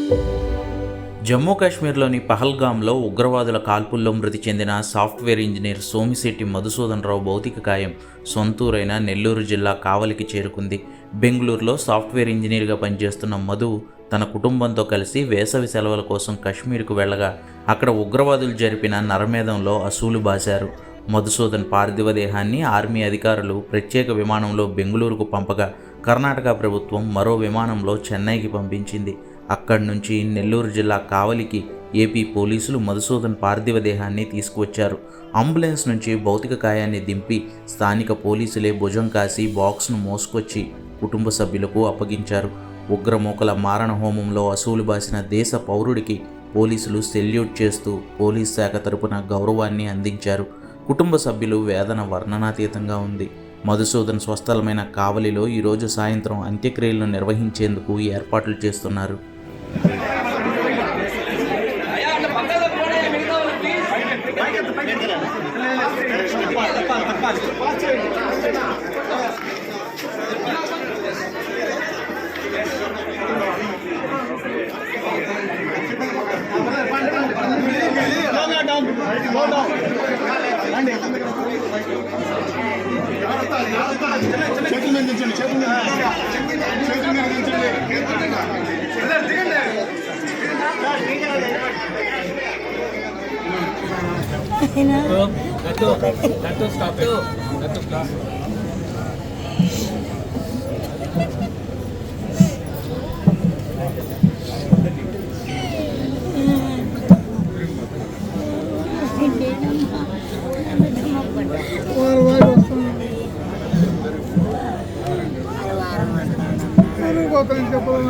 జమ్మూ కాశ్మీర్లోని పహల్గామ్లో ఉగ్రవాదుల కాల్పుల్లో మృతి చెందిన సాఫ్ట్వేర్ ఇంజనీర్ సోమిశెట్టి మధుసూదన్ రావు భౌతిక కాయం సొంతూరైన నెల్లూరు జిల్లా కావలికి చేరుకుంది. బెంగళూరులో సాఫ్ట్వేర్ ఇంజనీర్గా పనిచేస్తున్న మధు తన కుటుంబంతో కలిసి వేసవి సెలవుల కోసం కశ్మీర్కు వెళ్ళగా అక్కడ ఉగ్రవాదులు జరిపిన నరమేధంలో అసూలు బాశారు. మధుసూదన్ పార్థివ దేహాన్ని ఆర్మీ అధికారులు ప్రత్యేక విమానంలో బెంగళూరుకు పంపగా కర్ణాటక ప్రభుత్వం మరో విమానంలో చెన్నైకి పంపించింది. అక్కడి నుంచి నెల్లూరు జిల్లా కావలికి ఏపీ పోలీసులు మధుసూదన్ పార్థివ దేహాన్ని తీసుకువచ్చారు. అంబులెన్స్ నుంచి భౌతిక కాయాన్ని దింపి స్థానిక పోలీసులే భుజం కాసి బాక్స్ను మోసుకొచ్చి కుటుంబ సభ్యులకు అప్పగించారు. ఉగ్రమూకల మారణ హోమంలో అసూలు బాసిన దేశ పౌరుడికి పోలీసులు సెల్యూట్ చేస్తూ పోలీస్ శాఖ తరపున గౌరవాన్ని అందించారు. కుటుంబ సభ్యులు వేదన వర్ణనాతీతంగా ఉంది. మధుసూదన్ స్వస్థలమైన కావలిలో ఈరోజు సాయంత్రం అంత్యక్రియలను నిర్వహించేందుకు ఏర్పాట్లు చేస్తున్నారు. చెప్పాలి